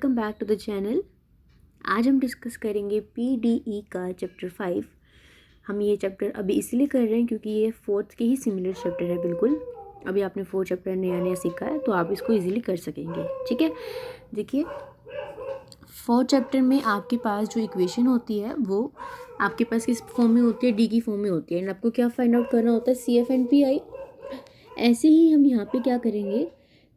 Welcome back to the channel. आज हम discuss करेंगे पीडीई का चैप्टर 5। हम ये चैप्टर अभी इसलिए कर रहे हैं क्योंकि ये फोर्थ के ही सिमिलर चैप्टर है। बिल्कुल अभी आपने 4 चैप्टर नया नया सीखा है तो आप इसको इजीली कर सकेंगे। ठीक है, देखिए 4 चैप्टर में आपके पास जो इक्वेशन होती है वो आपके पास किस फॉर्म में होती है, डी की फॉर्म में होती है। एंड आपको क्या फाइंड आउट करना होता है, C F and P I. ऐसे ही हम यहाँ पे क्या करेंगे,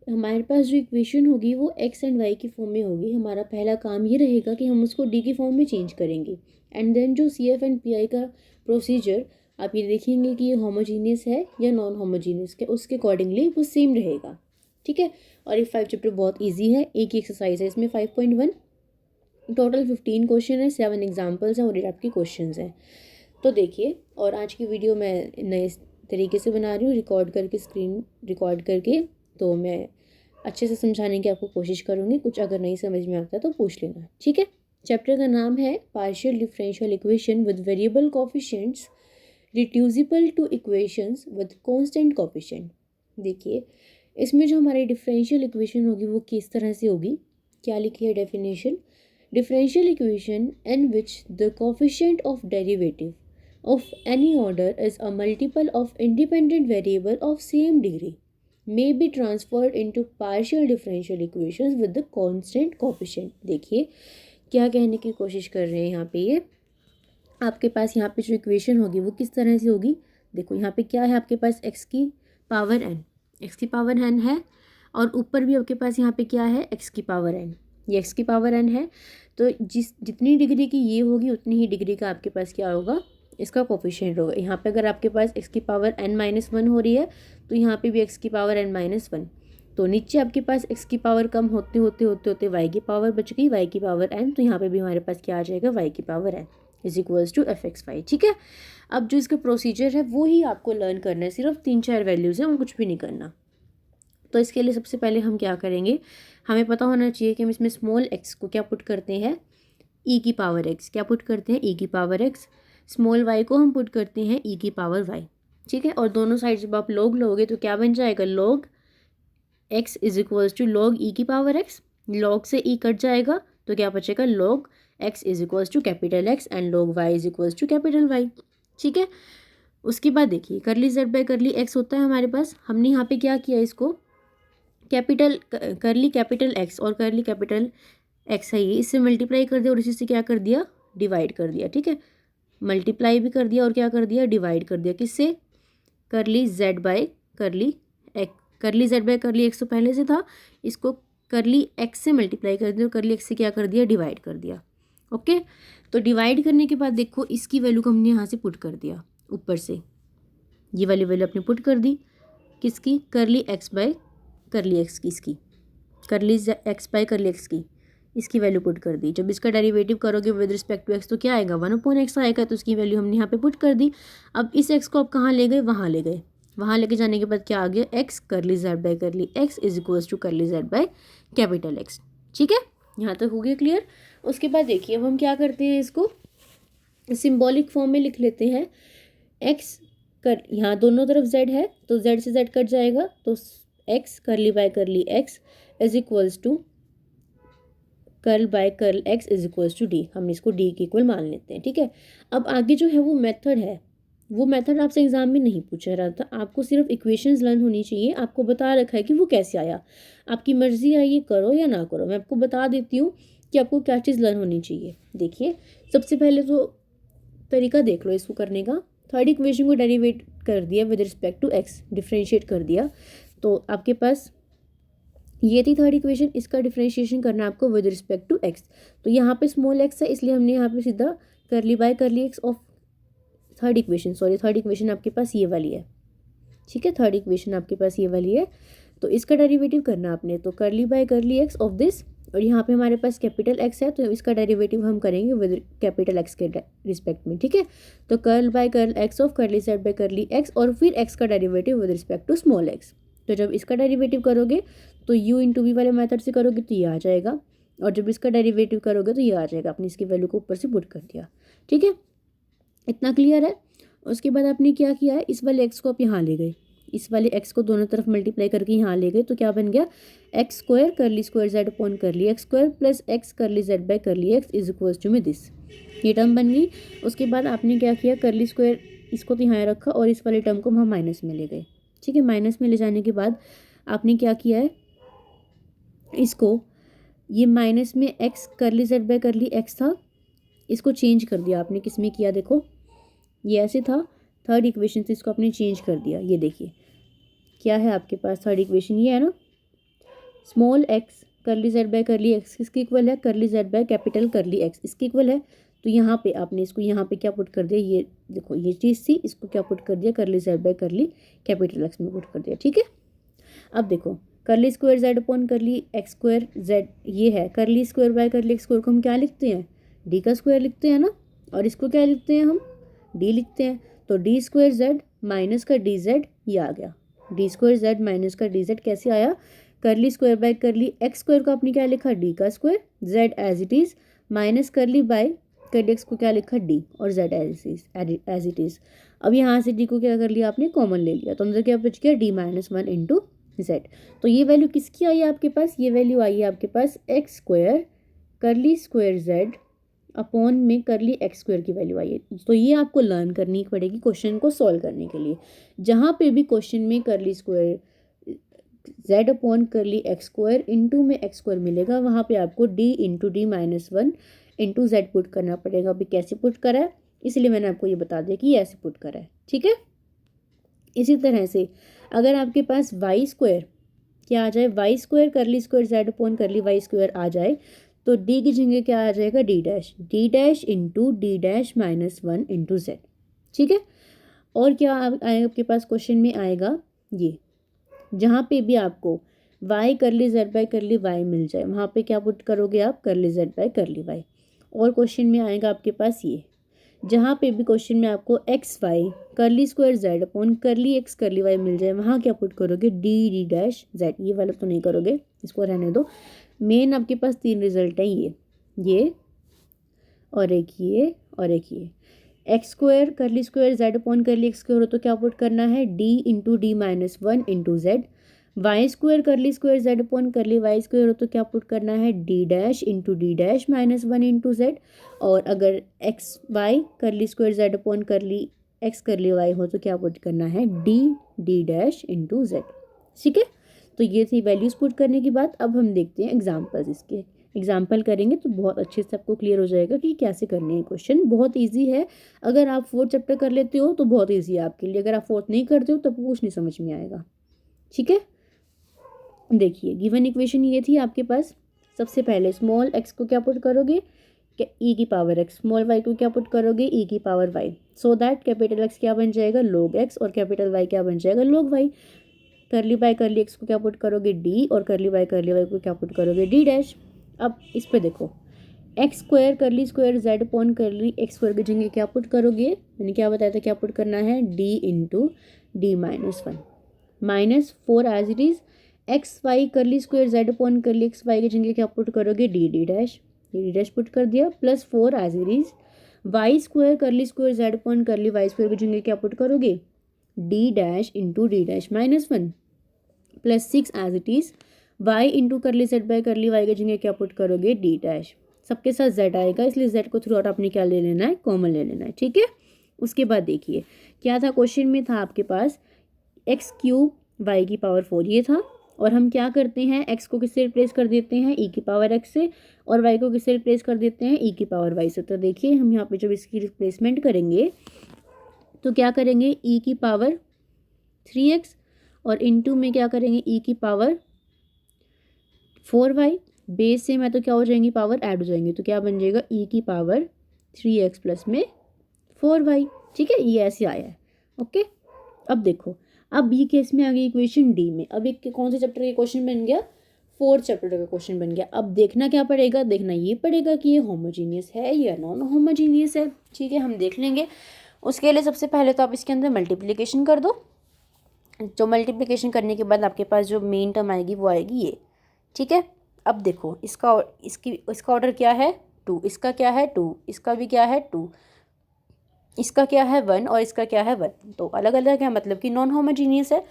हमारे पास जो इक्वेशन होगी वो एक्स एंड वाई की फॉर्म में होगी। हमारा पहला काम ये रहेगा कि हम उसको डी की फॉर्म में चेंज करेंगे। एंड देन जो C F and P I का प्रोसीजर आप ये देखेंगे कि ये होमोजीनियस है या नॉन होमोजीनियस के, उसके अकॉर्डिंगली वो सेम रहेगा। ठीक है, और ये 5 चैप्टर बहुत ईजी है। एक ही एक्सरसाइज है इसमें 5.1, टोटल 15 क्वेश्चन है, 7 एग्जाम्पल्स हैं और 8 आपके क्वेश्चन हैं। तो देखिए, और आज की वीडियो मैं नए तरीके से बना रही हूँ, रिकॉर्ड करके, स्क्रीन रिकॉर्ड करके। तो मैं अच्छे से समझाने की आपको कोशिश करूँगी। कुछ अगर नहीं समझ में आता तो पूछ लेना। ठीक है, चैप्टर का नाम है partial differential equation with variable coefficients reducible two equations with constant coefficient. देखिए इसमें जो हमारी डिफरेंशियल इक्वेशन होगी वो किस तरह से होगी, क्या लिखी है definition. Differential equation in which the coefficient of derivative of any order is a multiple of independent variable of same degree may be transferred into partial differential equations with the constant coefficient। देखिए क्या कहने की कोशिश कर रहे हैं यहाँ पे, ये आपके पास यहाँ पे जो इक्वेशन होगी वो किस तरह से होगी। देखो यहाँ पे क्या है, आपके पास x की पावर n है और ऊपर भी आपके पास यहाँ पे क्या है, x की पावर n। ये x की पावर n है तो जितनी डिग्री की ये होगी उतनी ही डिग्री का आपके पास क्या होगा, इसका कोफिशिएंट होगा। यहाँ पे अगर आपके पास x की पावर n-1 हो रही है तो यहाँ पे भी x की पावर n-1। तो नीचे आपके पास x की पावर कम होते होते होते होते y की पावर बच गई, y की पावर n। तो यहाँ पे भी हमारे पास क्या आ जाएगा, y की power n is equals to fx/y। ठीक है, अब जो इसका प्रोसीजर है वो ही आपको लर्न करना है, सिर्फ 3-4 वैल्यूज़ हैं और कुछ भी नहीं करना। तो इसके लिए सबसे पहले हम क्या करेंगे, हमें पता होना चाहिए कि हम इसमें स्मॉल x को क्या पुट करते हैं, e की पावर x। क्या पुट करते हैं, e की पावर x। स्मॉल y को हम पुट करते हैं e की पावर y। ठीक है, और दोनों साइड जब आप log लोगे तो क्या बन जाएगा, log x is equals to log e की पावर x। log से e कट जाएगा तो क्या बचेगा, log x is equals to capital x and log y is equals to capital y। ठीक है, उसके बाद देखिए करली z बाई करली x होता है हमारे पास। हमने यहाँ पे क्या किया, इसको कैपिटल करली कैपिटल x और करली कैपिटल x है ये, इससे मल्टीप्लाई कर दिया और इसी से क्या कर दिया, डिवाइड कर दिया। ठीक है, मल्टीप्लाई भी कर दिया और क्या कर दिया, डिवाइड कर दिया। किससे, करली z बाय करली एक्स। करली z बाय करली एक्स तो पहले से था, इसको करली x से मल्टीप्लाई कर दिया और करली x से क्या कर दिया, डिवाइड कर दिया। ओके, तो डिवाइड करने के बाद देखो इसकी वैल्यू को हमने यहाँ से पुट कर दिया, ऊपर से ये वाली वैल्यू अपने पुट कर दी। किसकी, करली x बाय करली एक्स की, इसकी करली x बाय करली एक्स की, इसकी वैल्यू पुट कर दी। जब इसका डेरिवेटिव करोगे विद रिस्पेक्ट टू x तो क्या आएगा, 1/x आएगा। तो उसकी वैल्यू हमने यहाँ पे पुट कर दी। अब इस x को आप कहाँ ले गए, वहाँ ले गए। वहाँ लेके जाने के बाद क्या आ गया, x curly z by curly x is equals to curly z by capital x। ठीक है, यहाँ तक हो गया क्लियर। उसके बाद देखिए अब हम क्या करते हैं, इसको सिम्बॉलिक फॉर्म में लिख लेते हैं। x कर, यहाँ दोनों तरफ z है तो z से z कट जाएगा तो x करली by curly x is equals to curl by curl x is equals to d. हम इसको d के इक्वल मान लेते हैं। ठीक है, अब आगे जो है वो मेथड है, वो मेथड आपसे एग्जाम में नहीं पूछा रहा था। आपको सिर्फ इक्वेशंस लर्न होनी चाहिए। आपको बता रखा है कि वो कैसे आया, आपकी मर्जी है ये करो या ना करो। मैं आपको बता देती हूँ कि आपको क्या चीज़ लर्न होनी चाहिए। देखिए सबसे पहले तो तरीका देख लो इसको करने का। थर्ड इक्वेशन को डेरिवेट कर दिया with respect to x, differentiate कर दिया। तो आपके पास ये थी थर्ड इक्वेशन, इसका डिफरेंशिएशन करना आपको विद रिस्पेक्ट टू x। तो यहाँ पे स्मॉल x है इसलिए हमने यहाँ पे सीधा करली by curly x of third equation, third equation आपके पास ये वाली है। ठीक है, थर्ड इक्वेशन आपके पास ये वाली है तो इसका डेरिवेटिव करना आपने, तो करली by curly x of this. और यहाँ पे हमारे पास कैपिटल x है तो इसका डेरिवेटिव हम करेंगे विद कैपिटल x के रिस्पेक्ट में। ठीक है, तो curl by curl x of curly z by curly x और फिर x का derivative with respect to small x। तो जब इसका डेरिवेटिव करोगे तो u इंटू वी वाले मेथड से करोगे तो ये आ जाएगा, और जब इसका डेरिवेटिव करोगे तो ये आ जाएगा। आपने इसकी वैल्यू को ऊपर से पुट कर दिया। ठीक है, इतना क्लियर है। उसके बाद आपने क्या किया है, इस वाले x को आप यहाँ ले गए, इस वाले x को दोनों तरफ मल्टीप्लाई करके यहाँ ले गए तो क्या बन गया, x square curly square z upon curly x square plus x curly z by curly x is equals to में दिस, ये टर्म बन गई। उसके बाद आपने क्या किया, करली स्क्वायर इसको तो यहाँ रखा और इस वाले टर्म को हम माइनस में ले गए, ठीक है। माइनस में ले जाने के बाद आपने क्या किया है, इसको ये माइनस में x curly z by curly x था, इसको चेंज कर दिया आपने, किस में किया, देखो ये ऐसे था, थर्ड इक्वेशन से इसको आपने चेंज कर दिया। ये देखिए क्या है आपके पास थर्ड इक्वेशन, ये है ना, small x curly z by curly x किसके इक्वल है, करली जेड बाय कैपिटल करली एक्स इसके इक्वल है। तो यहाँ पे आपने इसको यहाँ पे क्या पुट कर दिया, ये देखो ये चीज़ थी, इसको क्या पुट कर दिया, करली जेड बाय करली कैपिटल एक्स में पुट कर दिया, ठीक है। अब देखो करली square z upon curly x square Z, ये है करली square by curly x square को हम क्या लिखते हैं, डी का स्क्वायर लिखते हैं ना, और इसको क्या लिखते हैं हम, डी लिखते हैं। तो डी स्क्वायर जेड माइनस का डी जेड ये आ गया, डी स्क्वायर जेड माइनस का डी जेड कैसे आया, curly square by curly x square को आपने क्या लिखा, डी का square, z as it is, minus curly by curly x को क्या लिखा, डी, और जेड एज इट इज़। अब यहाँ से डी को क्या कर लिया आपने, कॉमन ले लिया, तो अंदर क्या बच गया, D minus one into Z. तो ये वैल्यू किसकी आई है आपके पास, ये वैल्यू आई है आपके पास x square curly square z upon में करली एक्स स्क्वायर की वैल्यू आई है। तो ये आपको लर्न करनी पड़ेगी क्वेश्चन को सॉल्व करने के लिए। जहाँ पे भी क्वेश्चन में करली square z upon curly x square into में एक्स स्क्वायर मिलेगा, वहाँ पे आपको D into D minus one into Z put करना पड़ेगा। अभी कैसे पुट करा है, इसलिए मैंने आपको ये बता दिया कि ये ऐसे पुट करा है, ठीक है। इसी तरह से अगर आपके पास वाई स्क्वायर क्या आ जाए, Y square curly square z upon curly y square आ जाए, तो डी की जगह क्या आ जाएगा, D dash into D dash minus one into Z, ठीक है। और क्या आएगा आपके पास क्वेश्चन में आएगा, ये जहाँ पे भी आपको y curly z by curly y मिल जाए, वहाँ पे क्या पुट करोगे आप, curly z by curly y. और क्वेश्चन में आएगा आपके पास ये, जहाँ पे भी क्वेश्चन में आपको x y curly square z upon curly x curly y मिल जाए, वहाँ क्या पुट करोगे, डी डी डैश जेड। ये वाला तो नहीं करोगे, इसको रहने दो। मेन आपके पास तीन रिजल्ट है, ये और एक ये और एक ये। X square curly square z upon curly x square हो तो क्या पुट करना है, D into D minus one into z. Y square curly square z upon curly y square हो तो क्या पुट करना है, D dash into D dash minus one into z. और अगर x y curly square z upon curly x curly y हो तो क्या पुट करना है, D D dash into Z, ठीक है। तो ये थी वैल्यूज़ पुट करने की बात। अब हम देखते हैं एग्जाम्पल्स, इसके एग्जाम्पल करेंगे तो बहुत अच्छे से आपको क्लियर हो जाएगा कि कैसे करने हैं। क्वेश्चन बहुत इजी है, अगर आप फोर्थ चैप्टर कर लेते हो तो बहुत इजी है आपके लिए, अगर आप फोर्थ नहीं करते हो तब कुछ नहीं समझ में आएगा, ठीक है। देखिए गिवन इक्वेशन ये थी आपके पास। सबसे पहले स्मॉल एक्स को क्या पुट करोगे, ई की पावर एक्स, स्मॉल वाई को क्या पुट करोगे, ई की power y, so that capital x क्या बन जाएगा, लोग एक्स, और कैपिटल वाई क्या बन जाएगा, लोग वाई। करली बाय करली एक्स को क्या पुट करोगे, डी, और करली बाय करली वाई को क्या पुट करोगे, डी डैश। अब इस पे देखो, x square curly square z upon curly x square की जगह क्या पुट करोगे, मैंने क्या बताया था क्या पुट करना है, D into D minus one minus four as it is. X y curly square z upon curly x y की जगह क्या पुट करोगे, डी डी डैश पुट कर दिया, plus four as it is. Y square curly square z upon curly y square की जगह क्या put करोगे, D dash into D dash minus one plus six as it is. Y into curly z by curly y की जगह क्या put करोगे, D dash. सबके साथ जेड आएगा इसलिए जेड को थ्रू आउट आपने क्या ले लेना है, कॉमन ले लेना है, ठीक है। उसके बाद देखिए क्या था, क्वेश्चन में था आपके पास एक्स क्यूब वाई की पावर फोर ये था, और हम क्या करते हैं, एक्स को किससे रिप्लेस कर देते हैं, ई की पावर एक्स से, और वाई को किससे रिप्लेस कर देते हैं, ई की पावर वाई से। तो देखिए हम यहाँ पे जब इसकी रिप्लेसमेंट करेंगे तो क्या करेंगे, ई की पावर थ्री एक्स और इनटू में क्या करेंगे, ई की पावर फोर वाई, बेस से मैं तो क्या हो जाएंगी, पावर ऐड हो जाएंगी, तो क्या बन जाएगा, ई की पावर थ्री एक्स प्लस में फोर वाई, ठीक है। ये ऐसे आया है, ओके। अब देखो, अब बी केस में आ गई इक्वेशन डी में। अब एक कौन से चैप्टर का क्वेश्चन बन गया, फोर्थ चैप्टर का क्वेश्चन बन गया। अब देखना क्या पड़ेगा, देखना ये पड़ेगा कि ये होमोजीनियस है या नॉन होमोजीनियस है, ठीक है। हम देख लेंगे। उसके लिए सबसे पहले तो आप इसके अंदर मल्टीप्लिकेशन कर दो। जो मल्टीप्लिकेशन करने के बाद आपके पास जो मेन टर्म आएगी वो आएगी ये, ठीक है। अब देखो इसका ऑर्डर क्या है, टू, इसका क्या है, टू, इसका भी क्या है, टू। इसका क्या है 1 और इसका क्या है 1, तो अलग अलग है, मतलब कि नॉन होमोजीनियस है।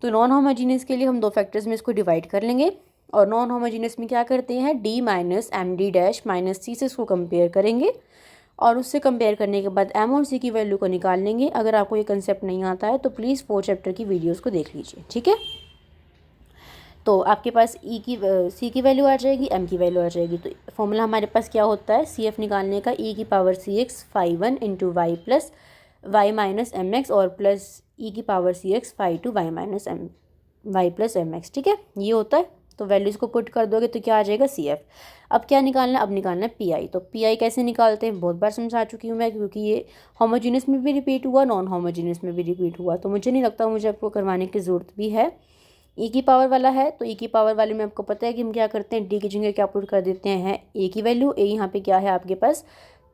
तो नॉन होमोजीनियस के लिए हम दो फैक्टर्स में इसको डिवाइड कर लेंगे, और नॉन होमोजीनियस में क्या करते हैं, D minus M D dash minus C से इसको कंपेयर करेंगे, और उससे कंपेयर करने के बाद एम और सी की वैल्यू को निकाल लेंगे। अगर आपको ये कंसेप्ट नहीं आता है तो प्लीज़ 4 चैप्टर की वीडियोज़ को देख लीजिए, ठीक है। तो आपके पास सी की वैल्यू आ जाएगी, एम की वैल्यू आ जाएगी। तो फॉर्मूला हमारे पास क्या होता है, सी एफ निकालने का, ई की power C x phi 1 into y plus y minus m x, और प्लस ई की power C x phi 2 y minus m y plus m x, ठीक है, ये होता है। तो वैल्यूज़ को पुट कर दोगे तो क्या आ जाएगा सी एफ। अब क्या निकालना है, अब निकालना है पी आई। तो पी आई कैसे निकालते हैं बहुत बार समझा चुकी हूँ मैं, क्योंकि ये होमोजीनियस में भी रिपीट हुआ, नॉन होमोजीनियस में भी रिपीट हुआ, तो मुझे नहीं लगता मुझे आपको करवाने की ज़रूरत भी है। ई की पावर वाला है तो ई की पावर वाले में आपको पता है कि हम क्या करते हैं, डी की जगह क्या पुट कर देते हैं, ए की वैल्यू। ए यहाँ पे क्या है आपके पास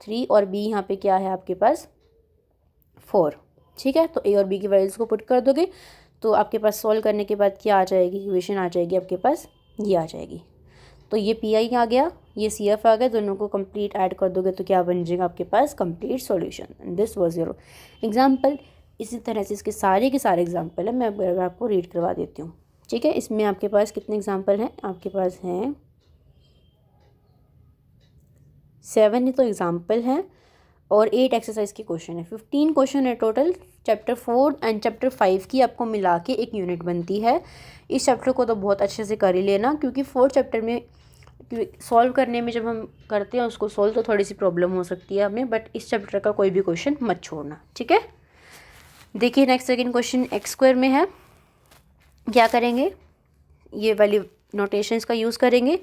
3, और बी यहाँ पे क्या है आपके पास 4, ठीक है। तो ए और बी की वैल्यूज़ को पुट कर दोगे तो आपके पास सॉल्व करने के बाद क्या आ जाएगी, इक्वेशन आ जाएगी आपके पास, ये आ जाएगी। तो ये पी आई आ गया, ये सी एफ आ गया, दोनों को कंप्लीट ऐड कर दोगे तो क्या बन जाएगा आपके पास, complete solution. This was your example. इसी तरह से इसके सारे के सारे एग्जाम्पल है, मैं आपको रीड करवा देती हूँ, ठीक है। इसमें आपके पास कितने एग्जाम्पल हैं, आपके पास हैं 7 ही तो एग्जाम्पल हैं, और 8 एक्सरसाइज के क्वेश्चन है, 15 क्वेश्चन है टोटल। चैप्टर 4 एंड चैप्टर 5 की आपको मिला के एक यूनिट बनती है। इस चैप्टर को तो बहुत अच्छे से कर ही लेना, क्योंकि 4 चैप्टर में सॉल्व करने में जब हम करते हैं उसको सॉल्व तो थोड़ी सी प्रॉब्लम हो सकती है हमें, बट इस चैप्टर का कोई भी क्वेश्चन मत छोड़ना, ठीक है। देखिए next second question x square में है। क्या करेंगे, ये वाली नोटेशंस का यूज़ करेंगे।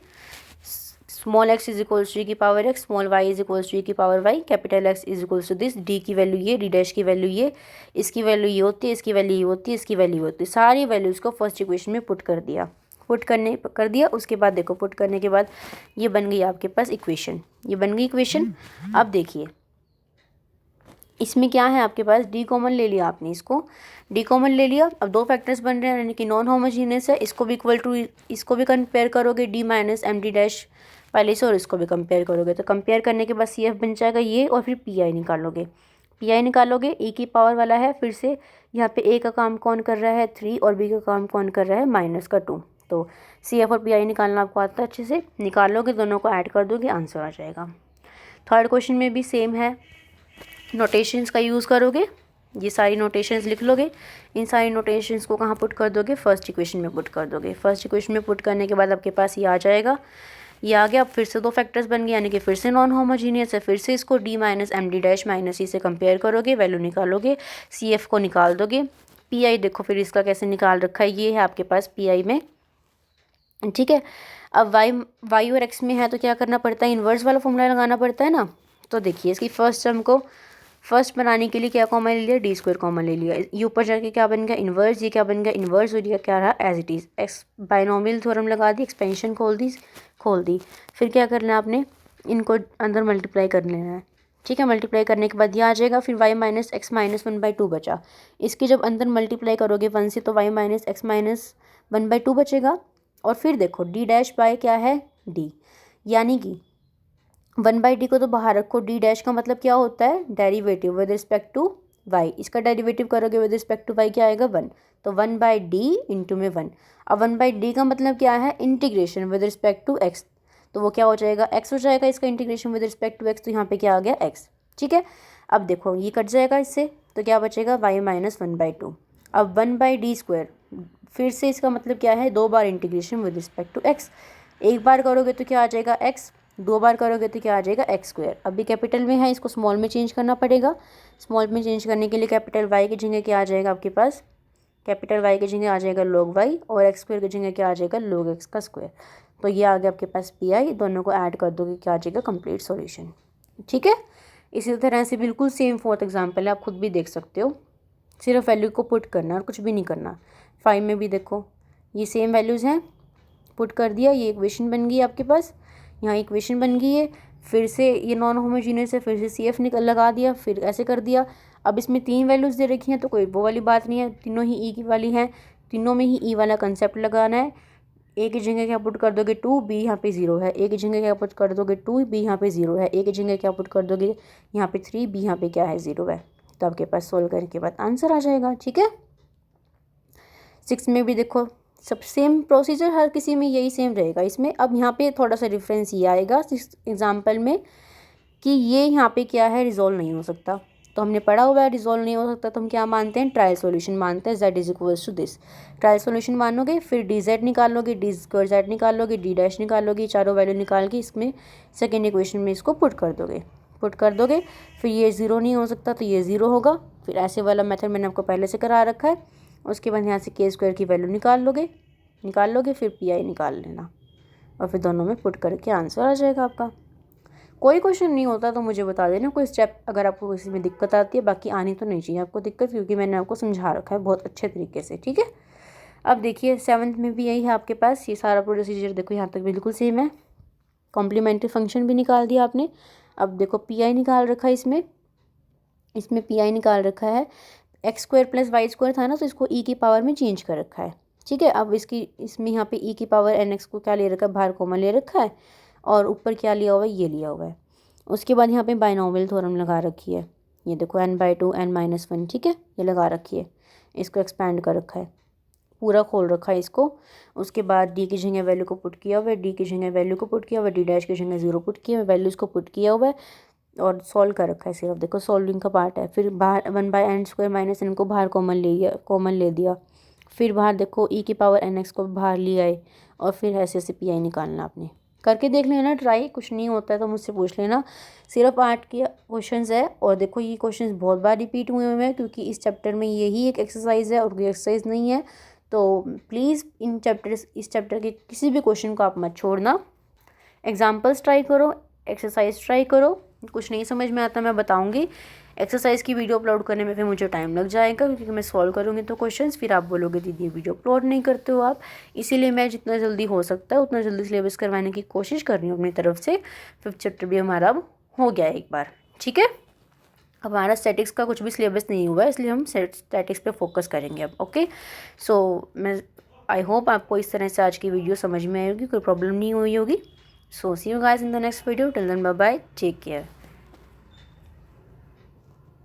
Small x is equals to की power x, small y is equals to की power y, capital X is equals to this, D की वैल्यू ये, डी डैश की वैल्यू ये, इसकी वैल्यू ये होती है, इसकी वैल्यू ये होती है, इसकी वैल्यू होती है। सारी वैल्यूज़ को फर्स्ट इक्वेशन में पुट कर दिया, कर दिया। उसके बाद देखो पुट करने के बाद ये बन गई आपके पास इक्वेशन, ये बन गई इक्वेशन। अब देखिए इसमें क्या है आपके पास, डी कॉमन ले लिया आपने, इसको डी कॉमन ले लिया। अब दो फैक्टर्स बन रहे हैं, यानी कि नॉन होमोजीनियस है, इसको भी इक्वल टू, इसको भी कंपेयर करोगे D minus M D dash पहले से, और इसको भी कंपेयर करोगे तो कंपेयर करने के बाद सी एफ बन जाएगा ये, और फिर पी आई निकालोगे। पी आई निकालोगे, ए की पावर वाला है, फिर से यहाँ पे ए का काम कौन कर रहा है 3, और बी का काम कौन कर रहा है -2। तो सी एफ और पी आई निकालना आपको आता है, अच्छे से निकालोगे, दोनों को ऐड कर दोगे, आंसर आ जाएगा। थर्ड क्वेश्चन में भी सेम है, नोटेशंस का यूज़ करोगे, ये सारी नोटेशंस लिख लोगे। इन सारी नोटेशंस को कहाँ पुट कर दोगे, फर्स्ट इक्वेशन में पुट कर दोगे। फर्स्ट इक्वेशन में पुट करने के बाद आपके पास ये आ जाएगा, ये आ गया। अब फिर से दो फैक्टर्स बन गए, यानी कि फिर से नॉन होमोजीनियस है, फिर से इसको D minus M D dash minus C से कंपेयर करोगे, वैल्यू निकालोगे, सी एफ को निकाल दोगे। पी आई देखो फिर इसका कैसे निकाल रखा है, ये है आपके पास पी आई में, ठीक है। अब वाई और एक्स में है तो क्या करना पड़ता है, इन्वर्स वाला फॉर्मूला लगाना पड़ता है ना। तो देखिए इसकी फर्स्ट टर्म को फर्स्ट बनाने के लिए क्या कॉमन ले लिया, डी स्क्वायर कॉमन ले लिया। ये ऊपर जाके क्या बन गया इन्वर्स, ये क्या बन गया इन्वर्स, और ये क्या रहा as it is. X binomial theorem लगा दी, एक्सपेंशन खोल दी। फिर क्या करना है आपने, इनको अंदर मल्टीप्लाई कर लेना है, ठीक है। मल्टीप्लाई करने के बाद ये आ जाएगा, फिर y माइनस एक्स माइनस 1/2 बचा। इसके जब अंदर मल्टीप्लाई करोगे 1 से तो y माइनस एक्स माइनस 1/2 बचेगा। और फिर देखो डी डैश बाय क्या है डी, यानी कि 1/d को तो बाहर रखो, डी डैश का मतलब क्या होता है derivative with respect to y. इसका डेरिवेटिव करोगे विद रिस्पेक्ट टू वाई क्या आएगा 1, तो 1/d इंटू में 1। अब 1/d का मतलब क्या है integration with respect to x, तो वो क्या हो जाएगा x हो जाएगा, इसका integration with respect to x, तो यहाँ पे क्या आ गया x, ठीक है। अब देखो ये कट जाएगा इससे, तो क्या बचेगा y माइनस 1/2। अब 1/d स्क्वायर, फिर से इसका मतलब क्या है 2 बार integration with respect to x। एक बार करोगे तो क्या आ जाएगा x, 2 बार करोगे तो क्या आ जाएगा एक्स स्क्वायर। अभी कैपिटल में है, इसको स्मॉल में चेंज करना पड़ेगा। स्मॉल में चेंज करने के लिए कैपिटल वाई की जगह क्या आ जाएगा आपके पास, कैपिटल वाई की जगह आ जाएगा log y, और एक्स स्क्वायर की जगह क्या आ जाएगा log x का स्क्वायर। तो ये आ गया आपके पास पी आई, दोनों को ऐड कर दोगे क्या आ जाएगा कंप्लीट सॉल्यूशन, ठीक है। इसी तरह से बिल्कुल सेम फोर्थ एग्जाम्पल है, आप खुद भी देख सकते हो, सिर्फ वैल्यू को पुट करना और कुछ भी नहीं करना। 5 में भी देखो ये सेम वैल्यूज़ हैं, पुट कर दिया, ये इक्वेशन बन गई आपके पास, यहाँ इक्वेशन बन गई है। फिर से ये नॉन होमोजीनियस है, फिर से सी एफ लगा दिया, फिर ऐसे कर दिया। अब इसमें 3 वैल्यूज़ दे रखी हैं तो कोई वो वाली बात नहीं है, तीनों ही ई की वाली हैं, तीनों में ही ई वाला कंसेप्ट लगाना है। ए की जगह क्या पुट कर दोगे 2, बी यहाँ पे 0 है। ए की जगह क्या पुट कर दोगे 2, बी यहाँ पे 0 है। ए की जगह क्या पुट कर दोगे यहाँ पे 3, बी यहाँ पे क्या है 0 है। तो आपके पास सोल्व करने के बाद आंसर आ जाएगा। ठीक है, 6 में भी देखो सब सेम प्रोसीजर, हर किसी में यही सेम रहेगा। इसमें अब यहाँ पे थोड़ा सा डिफरेंस ये आएगा इस एग्जाम्पल में कि ये यहाँ पे क्या है, रिजॉल्व नहीं हो सकता। तो हमने पढ़ा हुआ है रिजॉल्व नहीं हो सकता, तो हम क्या मानते हैं, ट्रायल सॉल्यूशन मानते हैं। z is equals to this, trial solution मानोगे, फिर डी जेड निकालोगे, डी स्क्वायर जेड निकालोगे, डी डैश निकालोगे, चारों वैल्यू निकाल के इसमें सेकेंड इक्वेशन में इसको पुट कर दोगे। फिर ये 0 नहीं हो सकता तो ये 0 होगा। फिर ऐसे वाला मेथड मैंने आपको पहले से करा रखा है। उसके बाद यहाँ से के स्क्वायर की वैल्यू निकाल लोगे, फिर पी आई निकाल लेना और फिर दोनों में पुट करके आंसर आ जाएगा आपका। कोई क्वेश्चन नहीं होता तो मुझे बता देना, कोई स्टेप अगर आपको किसी में दिक्कत आती है। बाकी आनी तो नहीं चाहिए आपको दिक्कत, क्योंकि मैंने आपको समझा रखा है बहुत अच्छे तरीके से। ठीक है, अब देखिए 7th में भी यही है आपके पास, ये सारा प्रोसीजर देखो यहाँ तक बिल्कुल सेम है। कॉम्प्लीमेंट्री फंक्शन भी निकाल दिया आपने। अब देखो पी आई निकाल रखा है, इसमें पी आई निकाल रखा है। X square plus y square था ना, तो इसको ई की पावर में चेंज कर रखा है। ठीक है, अब इसमें यहाँ पे ई की पावर एन एक्स को क्या ले रखा है, बाहर कॉमन ले रखा है, और ऊपर क्या लिया हुआ है, ये लिया हुआ है। उसके बाद यहाँ पे बाइनोमियल थ्योरम लगा रखी है, ये देखो n/2 n-1। ठीक है, ये लगा रखी है, इसको एक्सपैंड कर रखा है, पूरा खोल रखा है इसको। उसके बाद डी की जगह वैल्यू को पुट किया हुआ है, डी की जगह वैल्यू को पुट किया हुआ है, डी डैश की जगह 0 पुट किया हुआ है, वैल्यूज़ को पुट किया हुआ है और सॉल्व कर रखा है। सिर्फ देखो सॉल्विंग का पार्ट है। फिर बाहर 1/n² माइनस n को बाहर कॉमन ले दिया। फिर बाहर देखो ई की पावर nx को बाहर ले आए, और फिर ऐसे पी आई निकालना। आपने करके देख लेना ट्राई, कुछ नहीं होता है तो मुझसे पूछ लेना। सिर्फ 8 के क्वेश्चंस है, और देखो ये क्वेश्चंस बहुत बार रिपीट हुए हैं, क्योंकि इस चैप्टर में यही एक एक्सरसाइज है और कोई एक्सरसाइज नहीं है। तो प्लीज़ इस चैप्टर के किसी भी क्वेश्चन को आप मत छोड़ना। एग्जाम्पल्स ट्राई करो, एक्सरसाइज ट्राई करो। कुछ नहीं समझ में आता मैं बताऊंगी। एक्सरसाइज की वीडियो अपलोड करने में फिर मुझे टाइम लग जाएगा, क्योंकि मैं सॉल्व करूँगी तो क्वेश्चंस, फिर आप बोलोगे दीदी ये वीडियो अपलोड नहीं करते हो आप। इसीलिए मैं जितना जल्दी हो सकता है उतना जल्दी सिलेबस करवाने की कोशिश कर रही हूँ अपनी तरफ से। 5th चैप्टर भी हमारा अब हो गया है एक बार। ठीक है, अब हमारा स्टैटिक्स का कुछ भी सिलेबस नहीं हुआ है, इसलिए हम स्टैटिक्स पे फोकस करेंगे अब। ओके, सो मैं आई होप आपको इस तरह से आज की वीडियो समझ में आई होगी, कोई प्रॉब्लम नहीं हुई होगी। So see you guys in the next video, till then bye bye, take care.